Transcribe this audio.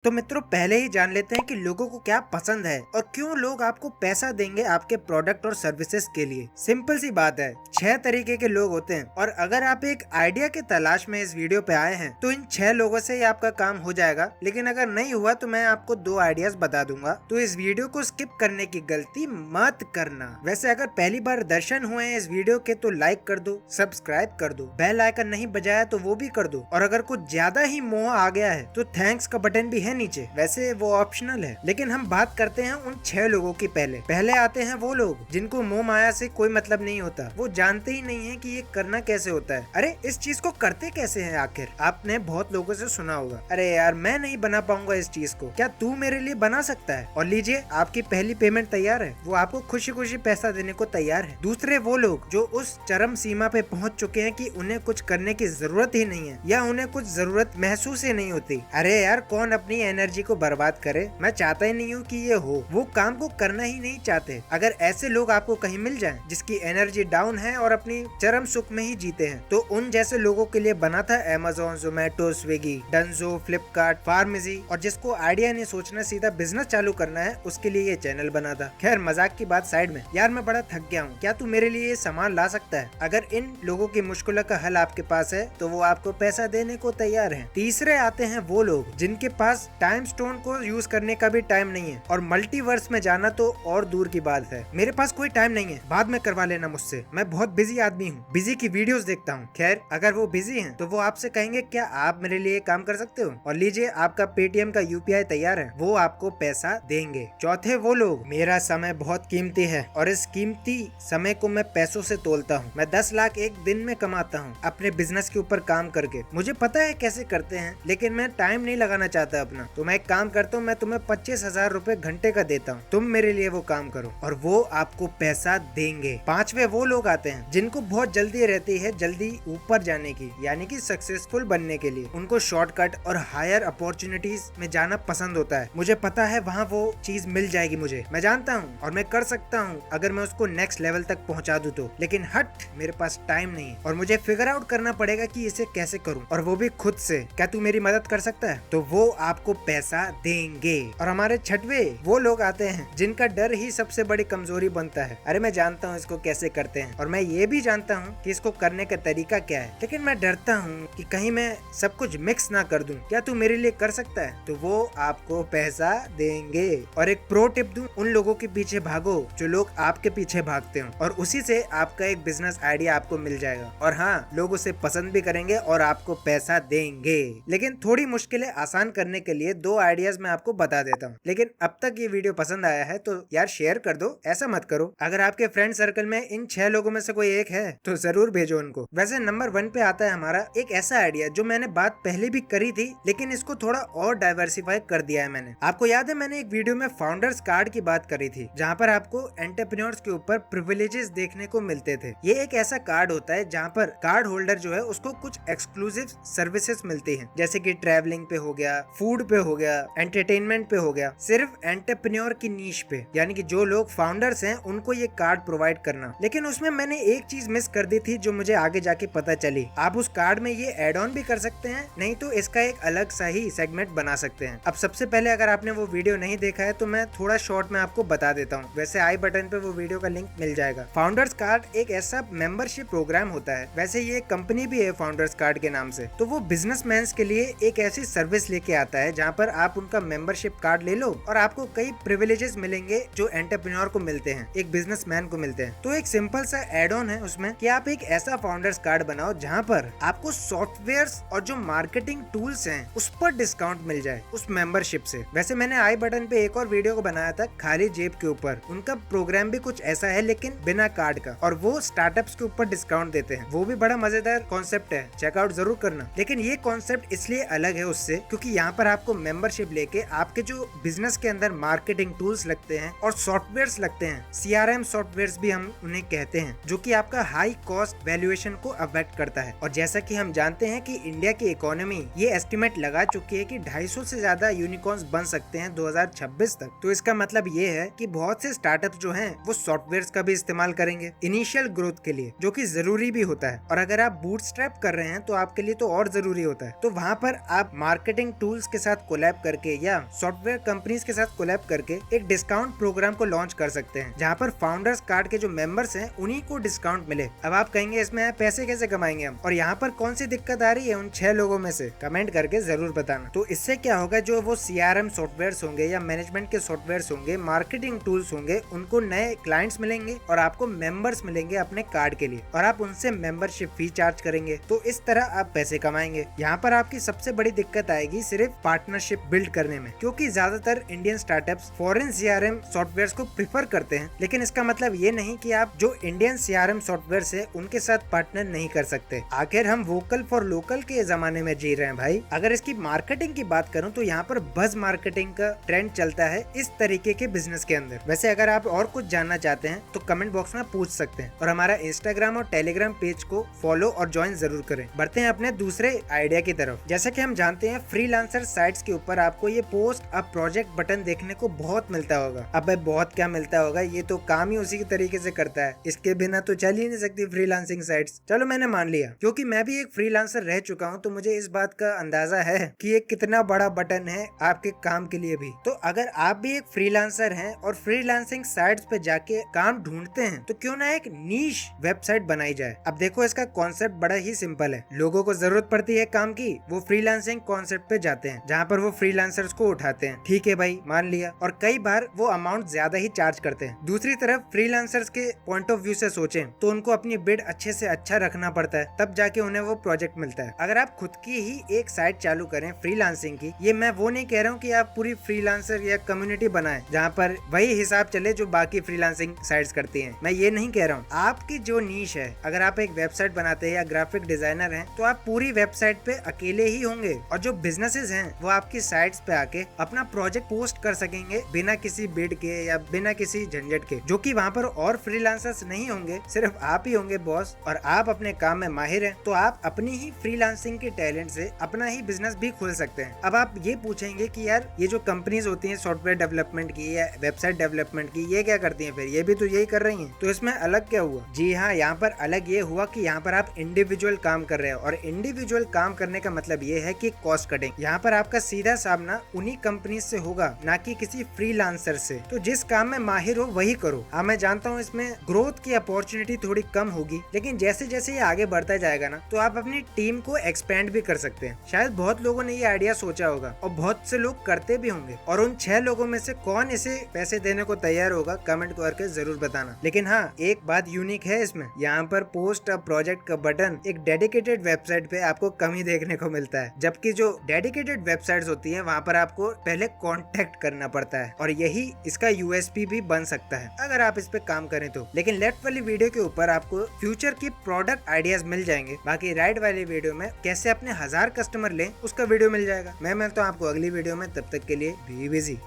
तो मित्रों पहले ही जान लेते हैं कि लोगों को क्या पसंद है और क्यों लोग आपको पैसा देंगे आपके प्रोडक्ट और सर्विसेज के लिए। सिंपल सी बात है, 6 तरीके के लोग होते हैं और अगर आप एक आइडिया की तलाश में इस वीडियो पे आए हैं तो इन 6 लोगों से ही आपका काम हो जाएगा। लेकिन अगर नहीं हुआ तो मैं आपको 2 आइडियाज बता दूंगा, तो इस वीडियो को स्किप करने की गलती मत करना। वैसे अगर पहली बार दर्शन हुए हैं इस वीडियो के तो लाइक कर दो, सब्सक्राइब कर दो, बेल आइकन नहीं बजाया तो वो भी कर दो, और अगर कुछ ज्यादा ही मोह आ गया है तो थैंक्स का बटन भी है नीचे, वैसे वो ऑप्शनल है। लेकिन हम बात करते हैं उन 6 लोगों की। पहले आते हैं वो लोग जिनको मोह माया से कोई मतलब नहीं होता। वो जानते ही नहीं है कि ये करना कैसे होता है। अरे इस चीज को करते कैसे हैं आखिर। आपने बहुत लोगों से सुना होगा, अरे यार मैं नहीं बना पाऊंगा इस चीज को, क्या तू मेरे लिए बना सकता है। और लीजिए आपकी पहली पेमेंट तैयार है। वो आपको खुशी खुशी पैसा देने को तैयार है। दूसरे वो लोग जो उस चरम सीमा पे पहुंच चुके हैं कि उन्हें कुछ करने की जरूरत ही नहीं है या उन्हें कुछ जरूरत महसूस ही नहीं होती। अरे यार कौन अपनी एनर्जी को बर्बाद करे। मैं चाहता ही नहीं हूँ कि ये हो। वो काम को करना ही नहीं चाहते। अगर ऐसे लोग आपको कहीं मिल जाएं जिसकी एनर्जी डाउन है और अपनी चरम सुख में ही जीते हैं, तो उन जैसे लोगों के लिए बना था Amazon, Zomato, Swiggy, Dunzo, Flipkart, pharmacy. और जिसको आइडिया नहीं सोचना सीधा बिजनेस चालू करना है उसके लिए ये चैनल बना था। खैर मजाक की बात साइड में, यार मैं बड़ा थक गया हूँ, क्या तू मेरे लिए ये सामान ला सकता है। अगर इन लोगों की मुश्किलों का हल आपके पास है तो वो आपको पैसा देने को तैयार है। तीसरे आते हैं वो लोग जिनके पास टाइम स्टोन को यूज करने का भी टाइम नहीं है और मल्टीवर्स में जाना तो और दूर की बात है। मेरे पास कोई टाइम नहीं है, बाद में करवा लेना मुझसे, मैं बहुत बिजी आदमी हूँ, बिजी की वीडियोस देखता हूँ। खैर अगर वो बिजी हैं तो वो आपसे कहेंगे क्या आप मेरे लिए काम कर सकते हो, और लीजिए आपका पेटीएम का यूपीआई तैयार है, वो आपको पैसा देंगे। चौथे वो लोग, मेरा समय बहुत कीमती है और इस कीमती समय को मैं पैसों से तोलता हूँ। मैं 10 लाख एक दिन में कमाता हूँ अपने बिजनेस के ऊपर काम करके। मुझे पता है कैसे करते हैं लेकिन मैं टाइम नहीं लगाना चाहता अपना, तो मैं एक काम करता हूँ, मैं तुम्हें 25,000 रुपए घंटे का देता हूँ, तुम मेरे लिए वो काम करो, और वो आपको पैसा देंगे। पांचवे वो लोग आते हैं जिनको बहुत जल्दी रहती है जल्दी ऊपर जाने की, यानी कि सक्सेसफुल बनने के लिए। उनको शॉर्टकट और हायर अपॉर्चुनिटीज में जाना पसंद होता है। मुझे पता है वहाँ वो चीज मिल जाएगी, मुझे मैं जानता हूँ और मैं कर सकता हूँ अगर मैं उसको नेक्स्ट लेवल तक पहुँचा दूँ तो। लेकिन हट मेरे पास टाइम नहीं है और मुझे फिगर आउट करना पड़ेगा कि इसे कैसे करूँ, और वो भी खुद से। क्या तू मेरी मदद कर सकता है, तो वो आपको पैसा देंगे। और हमारे छठवे वो लोग आते हैं जिनका डर ही सबसे बड़ी कमजोरी बनता है। अरे मैं जानता हूँ इसको कैसे करते हैं और मैं ये भी जानता हूँ कि इसको करने का तरीका क्या है, लेकिन मैं डरता हूँ कि कहीं मैं सब कुछ मिक्स ना कर दूं। क्या तू मेरे लिए कर सकता है, तो वो आपको पैसा देंगे। और एक प्रो टिप दूं, उन लोगों के पीछे भागो जो लोग आपके पीछे भागते हो, और उसी से आपका एक बिजनेस आइडिया आपको मिल जाएगा। और हाँ, लोग उसे पसंद भी करेंगे और आपको पैसा देंगे। लेकिन थोड़ी मुश्किलें आसान करने के लिए 2 आइडियाज मैं आपको बता देता हूँ। लेकिन अब तक ये वीडियो पसंद आया है तो यार शेयर कर दो, ऐसा मत करो। अगर आपके फ्रेंड सर्कल में इन 6 लोगों में से कोई एक है तो जरूर भेजो उनको। वैसे नंबर 1 पे आता है हमारा एक ऐसा आइडिया जो मैंने बात पहले भी करी थी, लेकिन इसको थोड़ा और डाइवर्सिफाई कर दिया है मैंने। आपको याद है मैंने एक वीडियो में फाउंडर्स कार्ड की बात करी थी, जहाँ पर आपको एंटरप्रेन्योर्स के ऊपर प्रिविलेजेस देखने को मिलते थे। ये एक ऐसा कार्ड होता है जहाँ पर कार्ड होल्डर जो है उसको कुछ एक्सक्लूसिव सर्विसेज मिलती हैं, जैसे कि ट्रैवलिंग पे हो गया, फूड पे हो गया, एंटरटेनमेंट पे हो गया, सिर्फ एंटरप्रेन्योर की नीश पे, यानी कि जो लोग फाउंडर्स हैं उनको ये कार्ड प्रोवाइड करना। लेकिन उसमें मैंने एक चीज मिस कर दी थी जो मुझे आगे जाके पता चली। आप उस कार्ड में ये एड ऑन भी कर सकते हैं, नहीं तो इसका एक अलग सा ही सेगमेंट बना सकते हैं। अब सबसे पहले अगर आपने वो वीडियो नहीं देखा है तो मैं थोड़ा शॉर्ट में आपको बता देता हूँ। वैसे आई बटन पे वो वीडियो का लिंक मिल जाएगा। फाउंडर्स कार्ड एक ऐसा मेंबरशिप प्रोग्राम होता है, वैसे ये कंपनी भी है फाउंडर्स कार्ड के नाम से। तो वो बिजनेसमैन के लिए एक ऐसी सर्विस लेके आता है जहाँ पर आप उनका मेंबरशिप कार्ड ले लो और आपको कई प्रिविलेजेस मिलेंगे जो एंटरप्रेन्योर को मिलते हैं, एक बिजनेसमैन को मिलते हैं। तो एक सिंपल सा एड ऑन है उसमें कि आप एक ऐसा फाउंडर्स कार्ड बनाओ जहाँ पर आपको सॉफ्टवेयर्स और जो मार्केटिंग टूल्स हैं उस पर डिस्काउंट मिल जाए उस मेंबरशिप से। वैसे मैंने आई बटन पे एक और वीडियो को बनाया था खाली जेब के ऊपर, उनका प्रोग्राम भी कुछ ऐसा है लेकिन बिना कार्ड का, और वो स्टार्टअप्स के ऊपर डिस्काउंट देते हैं। वो भी बड़ा मजेदार कॉन्सेप्ट है, चेकआउट जरूर करना। लेकिन ये कॉन्सेप्ट इसलिए अलग है उससे क्योंकि यहाँ पर आपको मेंबरशिप लेके आपके जो बिजनेस के अंदर मार्केटिंग टूल्स लगते हैं और सॉफ्टवेयर्स लगते हैं, CRM सॉफ्टवेयर्स भी हम उन्हें कहते हैं, जो कि आपका हाई कॉस्ट वैल्यूएशन को अफेक्ट करता है। और जैसा कि हम जानते हैं कि इंडिया की इकोनॉमी ये एस्टिमेट लगा चुकी है कि 250 से ज्यादा यूनिकॉर्न्स बन सकते हैं 2026 तक। तो इसका मतलब ये है कि बहुत से स्टार्टअप जो हैं वो सॉफ्टवेयर्स का भी इस्तेमाल करेंगे इनिशियल ग्रोथ के लिए, जो कि जरूरी भी होता है। और अगर आप बूटस्ट्रैप कर रहे हैं तो आपके लिए तो और जरूरी होता है। तो वहाँ पर आप मार्केटिंग टूल्स के साथ साथ कोलैब करके या सॉफ्टवेयर कंपनीज के साथ कोलैब करके एक डिस्काउंट प्रोग्राम को लॉन्च कर सकते हैं, जहाँ पर फाउंडर्स कार्ड के जो मेंबर्स हैं उन्हीं को डिस्काउंट मिले। अब आप कहेंगे इसमें पैसे कैसे कमाएंगे हम, और यहाँ पर कौन सी दिक्कत आ रही है उन 6 लोगों में से, कमेंट करके जरूर बताना। तो इससे क्या होगा, जो वो CRM सॉफ्टवेयर होंगे या मैनेजमेंट के सॉफ्टवेयर होंगे, मार्केटिंग टूल्स होंगे, उनको नए क्लाइंट्स मिलेंगे और आपको मेंबर्स मिलेंगे अपने कार्ड के लिए, और आप उनसे मेंबरशिप फी चार्ज करेंगे। तो इस तरह आप पैसे कमाएंगे। यहाँ पर आपकी सबसे बड़ी दिक्कत आएगी सिर्फ पार्टनरशिप बिल्ड करने में, क्योंकि ज्यादातर Indian startups foreign CRM software को प्रिफर करते हैं, लेकिन इसका मतलब ये नहीं कि आप जो इंडियन CRM सॉफ्टवेयर है उनके साथ पार्टनर नहीं कर सकते। आखिर हम वोकल फॉर लोकल के जमाने में जी रहे हैं भाई। अगर इसकी मार्केटिंग की बात करूं तो यहाँ पर बज मार्केटिंग का ट्रेंड चलता है इस तरीके के बिजनेस के अंदर। वैसे अगर आप और कुछ जानना चाहते हैं तो कमेंट बॉक्स में पूछ सकते हैं, और हमारा इंस्टाग्राम और टेलीग्राम पेज को फॉलो और ज्वाइन जरूर करें। बढ़ते हैं अपने दूसरे आइडिया की तरफ। जैसा कि हम जानते हैं फ्रीलांसर साइट्स के ऊपर आपको ये पोस्ट अ प्रोजेक्ट बटन देखने को बहुत मिलता होगा। अब बहुत क्या मिलता होगा, ये तो काम ही उसी के तरीके से करता है, इसके बिना तो चल ही नहीं सकती फ्रीलांसिंग साइट्स। चलो मैंने मान लिया, क्योंकि मैं भी एक फ्रीलांसर रह चुका हूँ, तो मुझे इस बात का अंदाजा है कि ये कितना बड़ा बटन है आपके काम के लिए भी। तो अगर आप भी एक फ्रीलांसर हैं और फ्रीलांसिंग साइट्स पे जाके काम ढूंढते हैं, तो क्यों ना एक नीश वेबसाइट बनाई जाए। अब देखो इसका कॉन्सेप्ट बड़ा ही सिंपल है। लोगों को जरूरत पड़ती है काम की, वो फ्रीलांसिंग कॉन्सेप्ट पे जाते हैं जहाँ पर वो फ्रीलांसर्स को उठाते हैं। ठीक है भाई, मान लिया, और कई बार वो अमाउंट ज्यादा ही चार्ज करते हैं। दूसरी तरफ फ्रीलांसर्स के पॉइंट ऑफ व्यू से सोचें तो उनको अपनी बिड अच्छे से अच्छा रखना पड़ता है, तब जाके उन्हें वो प्रोजेक्ट मिलता है। अगर आप खुद की ही एक साइट चालू करें फ्रीलांसिंग की, ये मैं वो नहीं कह रहा हूँ कि आप पूरी फ्रीलांसर या कम्युनिटी बनाएं जहाँ पर वही हिसाब चले जो बाकी फ्रीलांसिंग साइट्स करती हैं, मैं ये नहीं कह रहा हूँ। आपकी जो नीश है, अगर आप एक वेबसाइट बनाते हैं या ग्राफिक डिजाइनर हैं, तो आप पूरी वेबसाइट पे अकेले ही होंगे, और जो बिजनेसेस हैं वो आपकी साइट्स पे आके अपना प्रोजेक्ट पोस्ट कर सकेंगे बिना किसी बिड के या बिना किसी झंझट के, जो कि वहाँ पर और फ्रीलांसर्स नहीं होंगे, सिर्फ आप ही होंगे बॉस, और आप अपने काम में माहिर हैं, तो आप अपनी ही फ्रीलांसिंग के टैलेंट से अपना ही बिजनेस भी खोल सकते हैं। अब आप ये पूछेंगे कि यार ये जो कंपनीज होती हैं सॉफ्टवेयर डेवलपमेंट की या वेबसाइट डेवलपमेंट की, ये क्या करती हैं फिर, ये भी तो यही कर रही हैं, तो इसमें अलग क्या हुआ? जी हाँ, यहाँ पर अलग ये हुआ कि यहाँ पर आप इंडिविजुअल काम कर रहे हो, और इंडिविजुअल काम करने का मतलब ये है कि कॉस्ट कटिंग। यहाँ पर आपका सीधा सामना उन्हीं कंपनी से होगा, ना कि किसी फ्रीलांसर से। तो जिस काम में माहिर हो वही करो। हाँ मैं जानता हूँ इसमें ग्रोथ की अपॉर्चुनिटी थोड़ी कम होगी, लेकिन जैसे जैसे ये आगे बढ़ता जाएगा ना, तो आप अपनी टीम को एक्सपेंड भी कर सकते हैं। शायद बहुत लोगों ने ये आइडिया सोचा होगा और बहुत से लोग करते भी होंगे, और उन 6 लोगों में से कौन इसे पैसे देने को तैयार होगा, कमेंट करके जरूर बताना। लेकिन हाँ, एक बात यूनिक है इसमें, यहाँ पर पोस्ट अ प्रोजेक्ट का बटन एक डेडिकेटेड वेबसाइट पे आपको कम ही देखने को मिलता है, जबकि जो डेडिकेटेड वेबसाइट्स होती हैं वहाँ पर आपको पहले कांटेक्ट करना पड़ता है, और यही इसका USP भी बन सकता है अगर आप इस पे काम करें तो। लेकिन लेफ्ट वाली वीडियो के ऊपर आपको फ्यूचर की प्रोडक्ट आइडियाज मिल जाएंगे, बाकी राइट वाली वीडियो में कैसे अपने 1000 कस्टमर लें उसका वीडियो मिल जाएगा। मैं मिलता हूँ आपको अगली वीडियो में, तब तक के लिए बी बिजी।